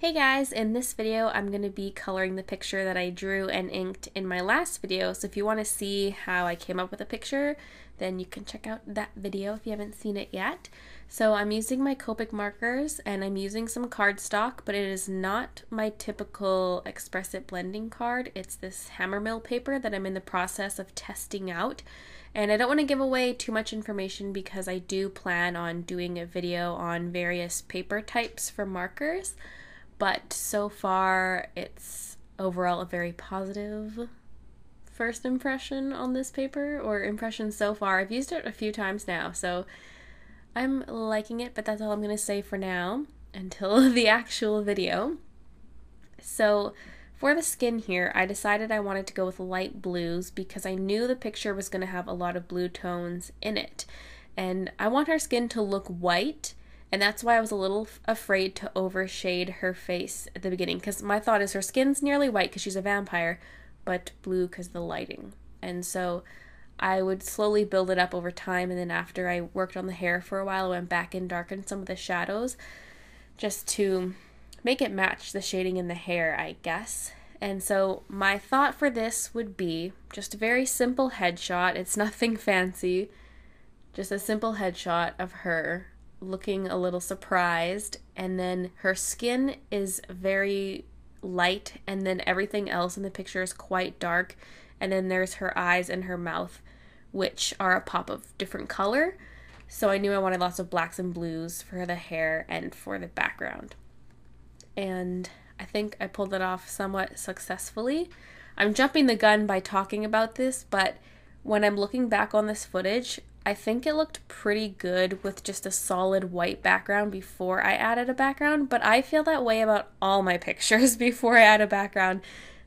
Hey guys, in this video I'm going to be coloring the picture that I drew and inked in my last video, so if you want to see how I came up with a picture, then you can check out that video if you haven't seen it yet. So I'm using my Copic markers and I'm using some cardstock, but it is not my typical Express It blending card. It's this Hammermill paper that I'm in the process of testing out. And I don't want to give away too much information because I do plan on doing a video on various paper types for markers. But so far, it's overall a very positive first impression on this paper, or impression so far. I've used it a few times now, so I'm liking it, but that's all I'm going to say for now until the actual video. So for the skin here, I decided I wanted to go with light blues because I knew the picture was going to have a lot of blue tones in it. And I want her skin to look white, and that's why I was a little afraid to overshade her face at the beginning, because my thought is her skin's nearly white because she's a vampire, but blue because of the lighting. And so I would slowly build it up over time, and then after I worked on the hair for a while, I went back and darkened some of the shadows just to make it match the shading in the hair, I guess. And so my thought for this would be just a very simple headshot. It's nothing fancy, just a simple headshot of her looking a little surprised, and then her skin is very light, and then everything else in the picture is quite dark, and then there's her eyes and her mouth, which are a pop of different color. So I knew I wanted lots of blacks and blues for the hair and for the background, and I think I pulled it off somewhat successfully. I'm jumping the gun by talking about this, but when I'm looking back on this footage, I think it looked pretty good with just a solid white background before I added a background, but I feel that way about all my pictures before I add a background.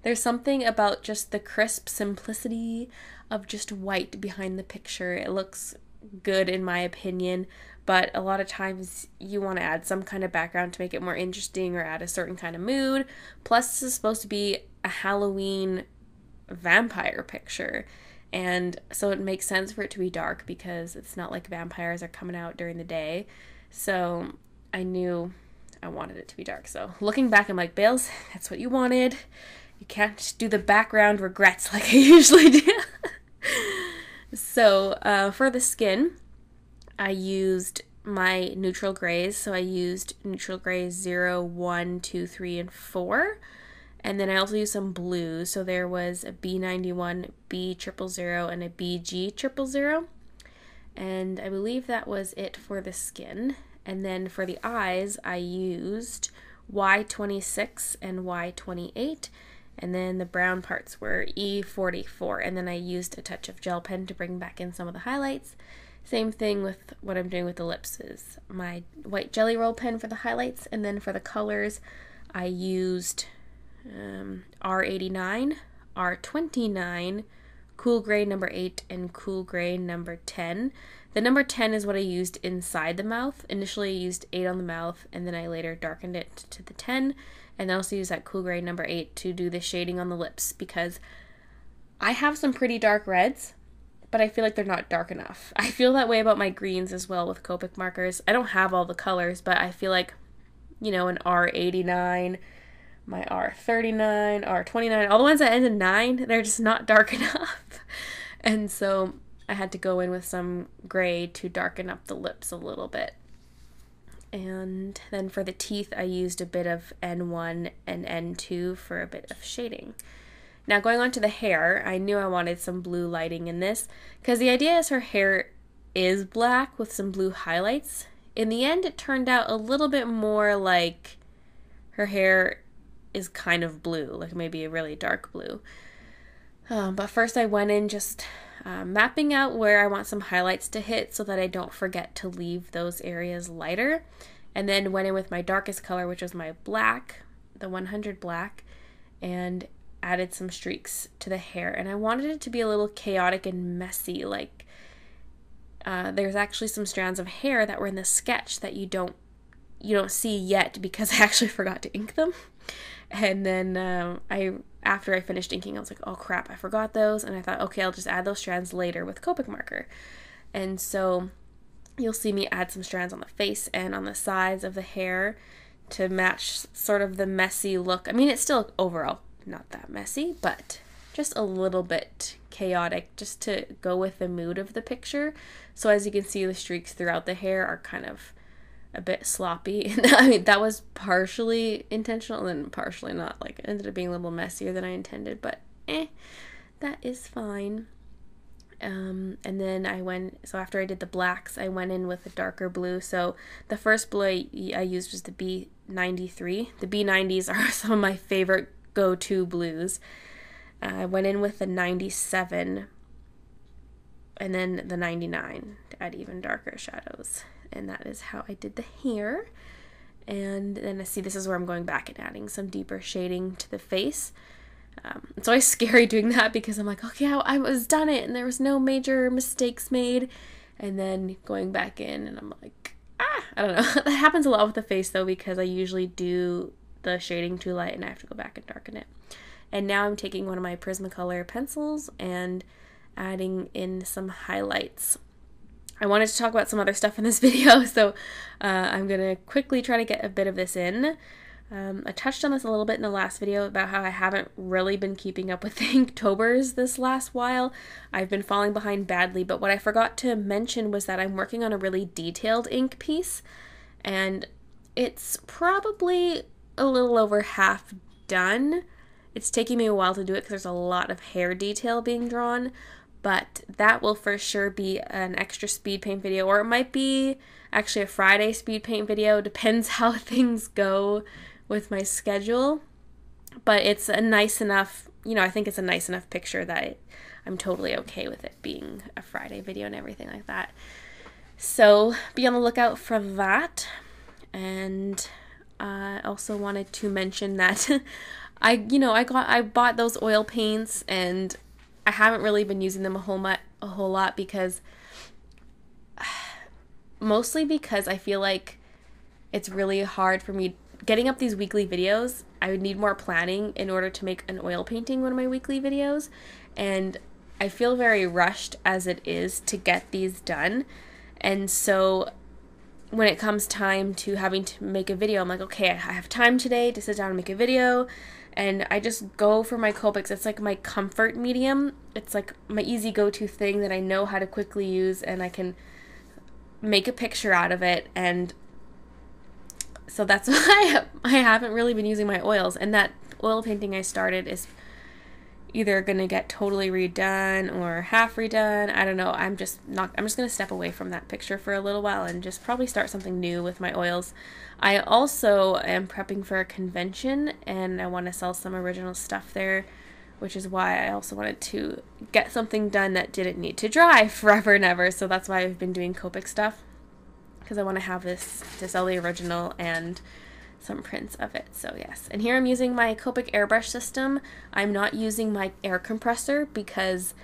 There's something about just the crisp simplicity of just white behind the picture. It looks good in my opinion, but a lot of times you want to add some kind of background to make it more interesting or add a certain kind of mood. Plus, this is supposed to be a Halloween vampire picture. And so it makes sense for it to be dark because it's not like vampires are coming out during the day. So I knew I wanted it to be dark. So looking back, I'm like, Bales, that's what you wanted. You can't just do the background regrets like I usually do. So for the skin, I used my neutral grays. So I used neutral grays 0, 1, 2, 3, and 4. And then I also used some blues, so there was a B91, B000, and a BG000. And I believe that was it for the skin. And then for the eyes, I used Y26 and Y28. And then the brown parts were E44. And then I used a touch of gel pen to bring back in some of the highlights. Same thing with what I'm doing with the lips is my white jelly roll pen for the highlights. And then for the colors, I used R89, R29, cool gray number 8, and cool gray number 10. The number 10 is what I used inside the mouth. Initially I used 8 on the mouth, and then I later darkened it to the 10, and I also used that cool gray number 8 to do the shading on the lips, because I have some pretty dark reds, but I feel like they're not dark enough. I feel that way about my greens as well with Copic markers. I don't have all the colors, but I feel like, you know, an R89, my R39, R29, all the ones that end in 9, they're just not dark enough. And so I had to go in with some gray to darken up the lips a little bit. And then for the teeth, I used a bit of N1 and N2 for a bit of shading. Now going on to the hair, I knew I wanted some blue lighting in this, because the idea is her hair is black with some blue highlights. In the end, it turned out a little bit more like her hair is kind of blue, like maybe a really dark blue. But first I went in just mapping out where I want some highlights to hit so that I don't forget to leave those areas lighter. And then went in with my darkest color, which was my black, the 100 black, and added some streaks to the hair. And I wanted it to be a little chaotic and messy, like there's actually some strands of hair that were in the sketch that you don't see yet because I actually forgot to ink them. And then after I finished inking, I was like, oh crap, I forgot those. And I thought, okay, I'll just add those strands later with Copic marker. And so you'll see me add some strands on the face and on the sides of the hair to match sort of the messy look. I mean, it's still overall not that messy, but just a little bit chaotic just to go with the mood of the picture. So as you can see, the streaks throughout the hair are kind of a bit sloppy. I mean, that was partially intentional and then partially not. Like, it ended up being a little messier than I intended, but that is fine. And then so after I did the blacks, I went in with a darker blue. So the first blue I used was the B93. The B90s are some of my favorite go-to blues. I went in with the 97 and then the 99 to add even darker shadows. And that is how I did the hair. And then I see this is where I'm going back and adding some deeper shading to the face. It's always scary doing that because I'm like, okay, I was done it and there was no major mistakes made. And then going back in and I'm like, I don't know. That happens a lot with the face though, because I usually do the shading too light and I have to go back and darken it. And now I'm taking one of my Prismacolor pencils and adding in some highlights. I wanted to talk about some other stuff in this video, so I'm going to quickly try to get a bit of this in. I touched on this a little bit in the last video about how I haven't really been keeping up with the Inktober's this last while. I've been falling behind badly, but what I forgot to mention was that I'm working on a really detailed ink piece, and it's probably a little over half done. It's taking me a while to do it because there's a lot of hair detail being drawn, but that will for sure be an extra speed paint video, or it might be actually a Friday speed paint video. Depends how things go with my schedule, but it's a nice enough, I think it's a nice enough picture that I'm totally okay with it being a Friday video and everything like that. So be on the lookout for that. And I also wanted to mention that I bought those oil paints and I haven't really been using them a whole lot because mostly because I feel like it's really hard for me getting up these weekly videos. I would need more planning in order to make an oil painting one of my weekly videos, and I feel very rushed as it is to get these done. And so when it comes time to having to make a video, I'm like, okay, I have time today to sit down and make a video. And I just go for my Copics. It's like my comfort medium. It's like my easy go-to thing that I know how to quickly use and I can make a picture out of it. And so that's why I haven't really been using my oils. And that oil painting I started is either going to get totally redone or half redone. I don't know. I'm just going to step away from that picture for a little while and just probably start something new with my oils. I also am prepping for a convention and I want to sell some original stuff there, which is why I also wanted to get something done that didn't need to dry forever and ever. So that's why I've been doing Copic stuff, because I want to have this to sell the original and some prints of it. So yes, and here I'm using my Copic Airbrush system. I'm not using my air compressor because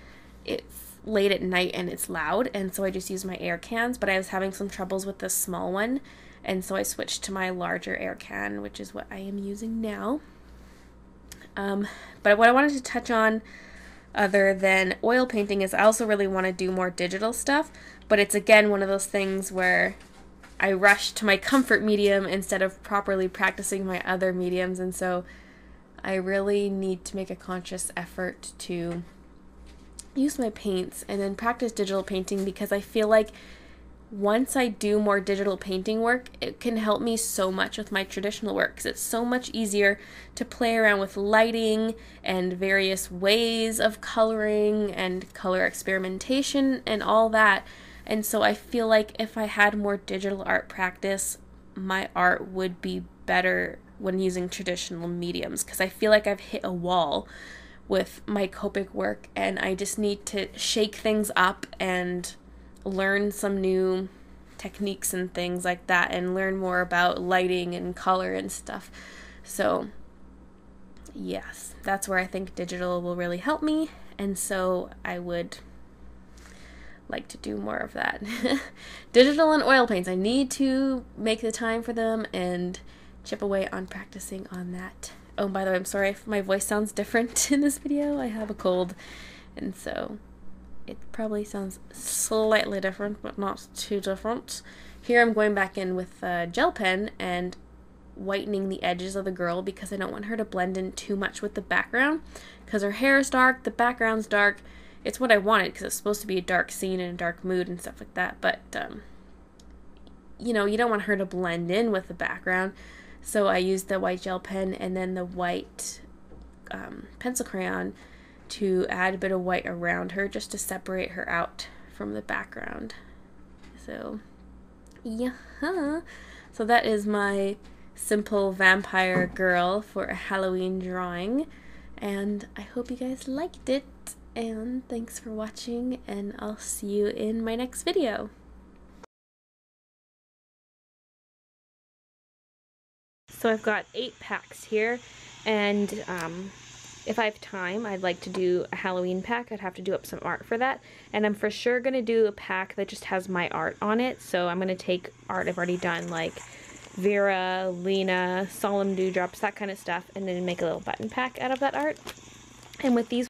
it's late at night and it's loud, and so I just use my air cans, but I was having some troubles with the small one, and so I switched to my larger air can, which is what I am using now. But what I wanted to touch on other than oil painting is I also really want to do more digital stuff, but it's again one of those things where I rush to my comfort medium instead of properly practicing my other mediums, and so I really need to make a conscious effort to use my paints and then practice digital painting, because I feel like once I do more digital painting work, it can help me so much with my traditional work, because it's so much easier to play around with lighting and various ways of coloring and color experimentation and all that. And so I feel like if I had more digital art practice, my art would be better when using traditional mediums, because I feel like I've hit a wall with my Copic work and I just need to shake things up and learn some new techniques and things like that and learn more about lighting and color and stuff. So yes, that's where I think digital will really help me, and so I would like to do more of that. Digital and oil paints, I need to make the time for them and chip away on practicing on that. Oh, by the way, I'm sorry if my voice sounds different in this video. I have a cold, and so it probably sounds slightly different, but not too different. Here I'm going back in with a gel pen, and whitening the edges of the girl because I don't want her to blend in too much with the background, because her hair is dark, the background's dark. It's what I wanted because it's supposed to be a dark scene and a dark mood and stuff like that, but you know, you don't want her to blend in with the background. So I used the white gel pen and then the white pencil crayon to add a bit of white around her just to separate her out from the background. So yeah, so that is my simple vampire girl for a Halloween drawing, and I hope you guys liked it, and thanks for watching, and I'll see you in my next video. So I've got 8 packs here, and if I have time, I'd like to do a Halloween pack. I'd have to do up some art for that, and I'm for sure going to do a pack that just has my art on it. So I'm going to take art I've already done, like Vera, Lena, Solemn Dewdrops, that kind of stuff, and then make a little button pack out of that art. And with these